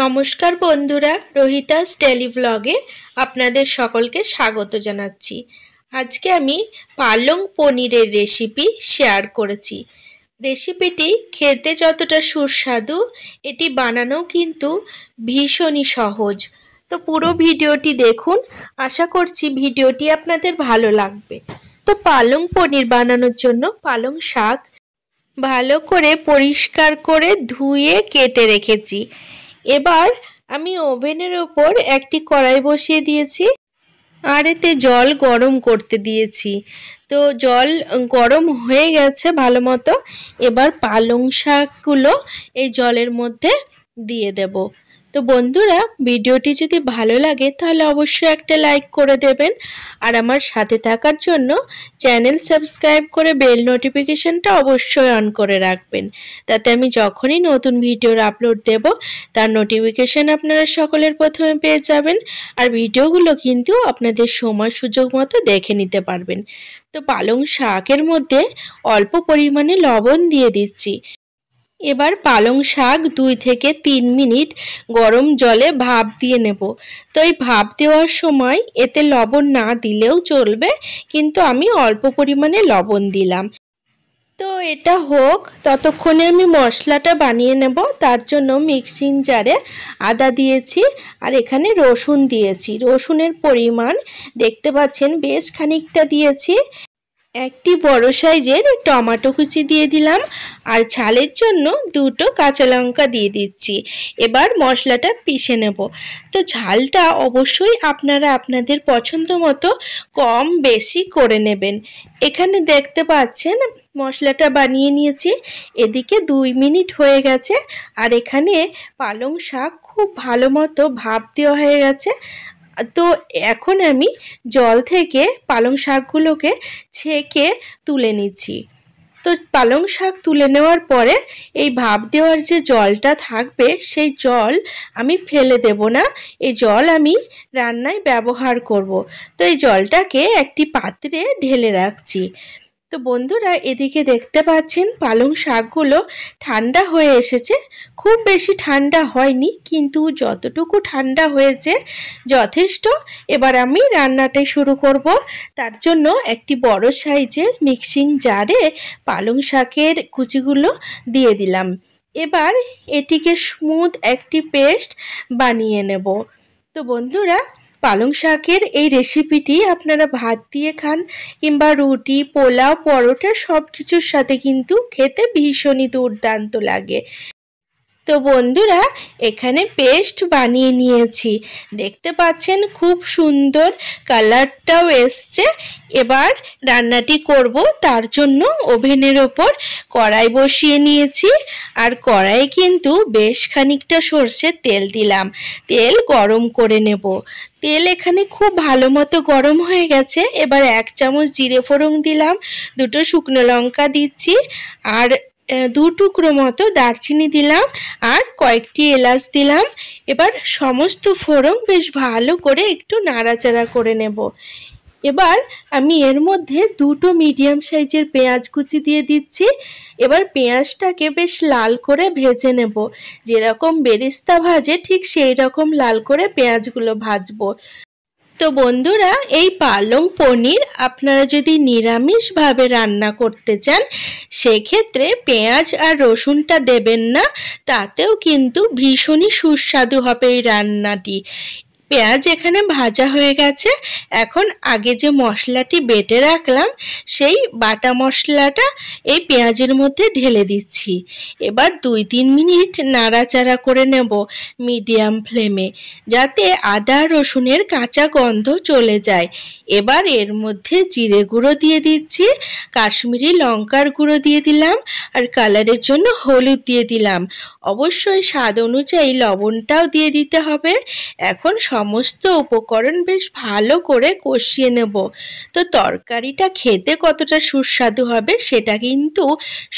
নমস্কার বন্ধুরা, রোহিতাস ডেলি ব্লগে আপনাদের সকলকে স্বাগত জানাচ্ছি। আজকে আমি পালং পনিরের রেসিপি শেয়ার করেছি। রেসিপিটি খেতে যতটা সুস্বাদু, এটি বানানো কিন্তু ভীষণই সহজ। তো পুরো ভিডিওটি দেখুন, আশা করছি ভিডিওটি আপনাদের ভালো লাগবে। তো পালং পনির বানানোর জন্য পালং শাক ভালো করে পরিষ্কার করে ধুয়ে কেটে রেখেছি। এবার আমি ওভেনের ওপর একটি কড়াই বসিয়ে দিয়েছি আর এতে জল গরম করতে দিয়েছি। তো জল গরম হয়ে গেছে ভালো মতো। এবার পালং শাকগুলো এই জলের মধ্যে দিয়ে দেব। তো বন্ধুরা, ভিডিওটি যদি ভালো লাগে তাহলে অবশ্যই একটা লাইক করে দেবেন আর আমার সাথে থাকার জন্য চ্যানেল সাবস্ক্রাইব করে বেল নোটিফিকেশনটা অবশ্যই অন করে রাখবেন, তাতে আমি যখনই নতুন ভিডিওর আপলোড দেব তার নোটিফিকেশন আপনারা সকলের প্রথমে পেয়ে যাবেন। আর ভিডিওগুলো কিন্তু আপনাদের সময় সুযোগ মতো দেখে নিতে পারবেন। তো পালং শাকের মধ্যে অল্প পরিমাণে লবণ দিয়ে দিচ্ছি। এবার পালং শাক 2 থেকে 3 মিনিট গরম জলে ভাপ দিয়ে নেব। তো এই ভাপ দেওয়ার সময় এতে লবণ না দিলেও চলবে, কিন্তু আমি অল্প পরিমাণে লবণ দিলাম। তো এটা হোক, ততক্ষণে আমি মশলাটা বানিয়ে নেব। তার জন্য মিক্সিং জারে আদা দিয়েছি আর এখানে রসুন দিয়েছি। রসুনের পরিমাণ দেখতে পাচ্ছেন বেশ খানিকটা দিয়েছি। একটি বড় সাইজের টমেটো কুচি দিয়ে দিলাম আর ঝালের জন্য 2টো কাঁচা লঙ্কা দিয়ে দিচ্ছি। এবার মশলাটা পিষে নেব। তো ঝালটা অবশ্যই আপনারা আপনাদের পছন্দ মতো কম বেশি করে নেবেন। এখানে দেখতে পাচ্ছেন মশলাটা বানিয়ে নিয়েছি। এদিকে 2 মিনিট হয়ে গেছে আর এখানে পালং শাক খুব ভালো মতো ভাপ দেওয়া হয়ে গেছে। তো এখন আমি জল থেকে পালং শাকগুলোকে ছেঁকে তুলে নিচ্ছি। তো পালং শাক তুলে নেওয়ার পরে এই ভাপ দেওয়ার যে জলটা থাকবে সেই জল আমি ফেলে দেব না, এই জল আমি রান্নায় ব্যবহার করব। তো এই জলটাকে একটি পাত্রে ঢেলে রাখছি। তো বন্ধুরা, এদিকে দেখতে পাচ্ছেন পালং শাকগুলো ঠান্ডা হয়ে এসেছে। খুব বেশি ঠান্ডা হয়নি, কিন্তু যতটুকু ঠান্ডা হয়েছে যথেষ্ট। এবার আমি রান্নাটাই শুরু করব। তার জন্য একটি বড় সাইজের মিক্সিং জারে পালং শাকের কুচিগুলো দিয়ে দিলাম। এবার এটিকে স্মুথ একটি পেস্ট বানিয়ে নেব। তো বন্ধুরা, পালং শাকের এই রেসিপিটি আপনারা ভাত দিয়ে খান কিংবা রুটি, পোলাও, পরোটা সব কিছুর সাথে কিন্তু খেতে ভীষণই দুর্দান্ত লাগে। তো বন্ধুরা, এখানে পেস্ট বানিয়ে নিয়েছি, দেখতে পাচ্ছেন খুব সুন্দর কালারটাও এসছে। এবার রান্নাটি করব, তার জন্য ওভেনের ওপর কড়াই বসিয়ে নিয়েছি আর কড়াইয়ে কিন্তু বেশ খানিকটা সর্ষের তেল দিলাম। তেল গরম করে নেব। তেল এখানে খুব ভালো মতো গরম হয়ে গেছে। এবার 1 চামচ জিরে ফোড়ন দিলাম, 2টো শুকনো লঙ্কা দিচ্ছি আর 2 টুকরো মতো দারচিনি দিলাম আর কয়েকটি এলাচ দিলাম। এবার সমস্ত ফোড়ন বেশ ভালো করে একটু নাড়াচাড়া করে নেব। এবার আমি এর মধ্যে 2টো মিডিয়াম সাইজের পেঁয়াজ কুচি দিয়ে দিচ্ছি। এবার পেঁয়াজটাকে বেশ লাল করে ভেজে নেব। যেরকম বেরেস্তা ভাজে ঠিক সেই রকম লাল করে পেঁয়াজগুলো ভাজবো। তো বন্ধুরা, এই পালং পনির আপনারা যদি নিরামিষভাবে রান্না করতে চান সেক্ষেত্রে পেঁয়াজ আর রসুনটা দেবেন না, তাতেও কিন্তু ভীষণই সুস্বাদু হবে এই রান্নাটি। পেঁয়াজ এখানে ভাজা হয়ে গেছে। এখন আগে যে মশলাটি বেটে রাখলাম সেই বাটা মশলাটা এই পেঁয়াজের মধ্যে ঢেলে দিচ্ছি। এবার 2-3 মিনিট নাড়াচাড়া করে নেব মিডিয়াম ফ্লেমে, যাতে আদা রসুনের কাঁচা গন্ধ চলে যায়। এবার এর মধ্যে জিরে গুঁড়ো দিয়ে দিচ্ছি, কাশ্মীরি লঙ্কার গুঁড়ো দিয়ে দিলাম আর কালারের জন্য হলুদ দিয়ে দিলাম। অবশ্যই স্বাদ অনুযায়ী লবণটাও দিয়ে দিতে হবে। এখন সমস্ত উপকরণ বেশ ভালো করে কষিয়ে নেব। তো তরকারিটা খেতে কতটা সুস্বাদু হবে সেটা কিন্তু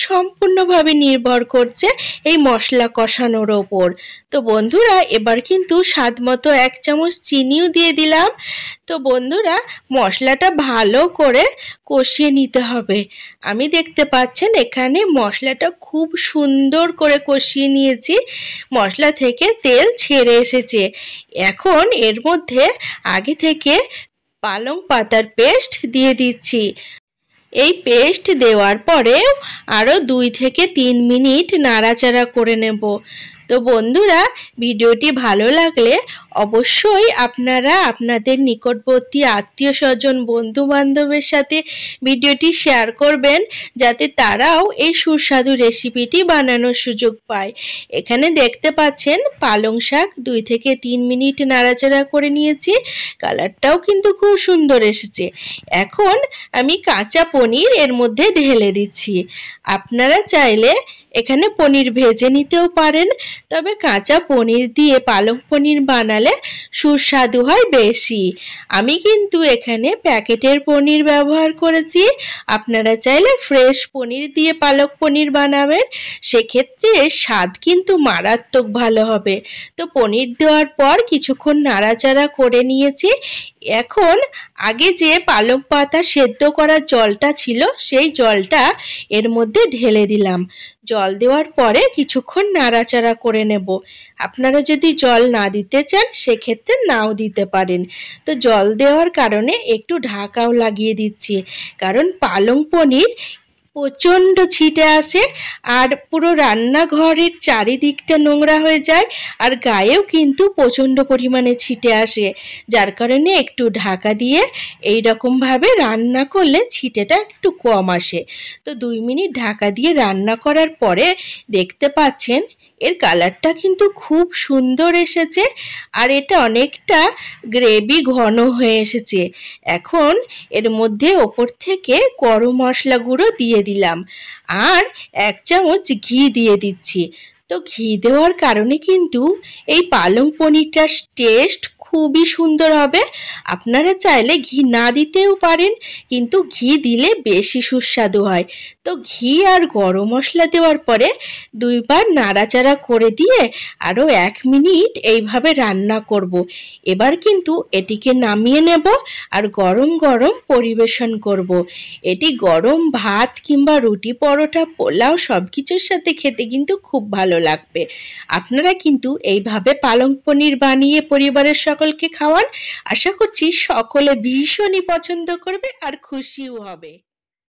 সম্পূর্ণভাবে নির্ভর করছে এই মশলা কষানোর ওপর। তো বন্ধুরা এবার কিন্তু স্বাদ মতো 1 চামচ চিনিও দিয়ে দিলাম। তো বন্ধুরা মশলাটা ভালো করে কষিয়ে নিতে হবে। আমি দেখতে পাচ্ছেন এখানে মশলাটা খুব সুন্দর করে কষিয়ে নিয়েছি, মশলা থেকে তেল ছেড়ে এসেছে। এখন এর মধ্যে আগে থেকে পালং পাতার পেস্ট দিয়ে দিচ্ছি। এই পেস্ট দেওয়ার পরেও আরও 2 থেকে 3 মিনিট নাড়াচাড়া করে নেব। তো বন্ধুরা ভিডিওটি ভালো লাগলে অবশ্যই আপনারা আপনাদের নিকটবর্তী আত্মীয় স্বজন বন্ধু বান্ধবের সাথে ভিডিওটি শেয়ার করবেন, যাতে তারাও এই সুস্বাদু রেসিপিটি বানানোর সুযোগ পায়। এখানে দেখতে পাচ্ছেন পালং শাক 2 থেকে 3 মিনিট নাড়াচাড়া করে নিয়েছি, কালারটাও কিন্তু খুব সুন্দর এসেছে। এখন আমি কাঁচা পনির এর মধ্যে ঢেলে দিচ্ছি। আপনারা চাইলে এখানে পনির ভেজে নিতেও পারেন, তবে কাঁচা পনির দিয়ে পালং পনির বানালে সুস্বাদু হয় বেশি। আমি কিন্তু এখানে প্যাকেটের পনির ব্যবহার করেছি, আপনারা চাইলে ফ্রেশ পনির দিয়ে পালক পনির বানাবেন, সেক্ষেত্রে স্বাদ কিন্তু মারাত্মক ভালো হবে। তো পনির দেওয়ার পর কিছুক্ষণ নাড়াচাড়া করে নিয়েছি। এখন আগে যে পালং পাতা সেদ্ধ করার জলটা ছিল সেই জলটা এর মধ্যে ঢেলে দিলাম। জল দেওয়ার পরে কিছুক্ষণ নাড়াচাড়া করে নেব। আপনারা যদি জল না দিতে চান সেক্ষেত্রে নাও দিতে পারেন। তো জল দেওয়ার কারণে একটু ঢাকাও লাগিয়ে দিচ্ছি, কারণ পালং পনির প্রচণ্ড ছিটে আসে আর পুরো রান্নাঘরের চারিদিকটা নোংরা হয়ে যায়, আর গায়েও কিন্তু প্রচণ্ড পরিমাণে ছিটে আসে, যার কারণে একটু ঢাকা দিয়ে এই রকমভাবে রান্না করলে ছিটেটা একটু কম আসে। তো 2 মিনিট ঢাকা দিয়ে রান্না করার পরে দেখতে পাচ্ছেন এর কালারটা কিন্তু খুব সুন্দর এসেছে, আর এটা অনেকটা গ্রেভি ঘন হয়ে এসেছে। এখন এর মধ্যে ওপর থেকে গরম মশলা গুঁড়ো দিয়ে দিলাম আর 1 চামচ ঘি দিয়ে দিচ্ছি। তো ঘি দেওয়ার কারণে কিন্তু এই পালং পনিরটার টেস্ট খুবই সুন্দর হবে। আপনারা চাইলে ঘি না দিতেও পারেন, কিন্তু ঘি দিলে বেশি সুস্বাদু হয়। তো ঘি আর গরম মশলা দেওয়ার পরে 2 বার নাড়াচাড়া করে দিয়ে আরও 1 মিনিট এইভাবে রান্না করব। এবার কিন্তু এটিকে নামিয়ে নেব আর গরম গরম পরিবেশন করব। এটি গরম ভাত কিংবা রুটি, পরোটা, পোলাও সব কিছুর সাথে খেতে কিন্তু খুব ভালো লাগবে। আপনারা কিন্তু এইভাবে পালং পনির বানিয়ে পরিবারের সকলকে খাওয়ান। আশা করছি সকলে ভীষণই পছন্দ করবে আর খুশিও হবে।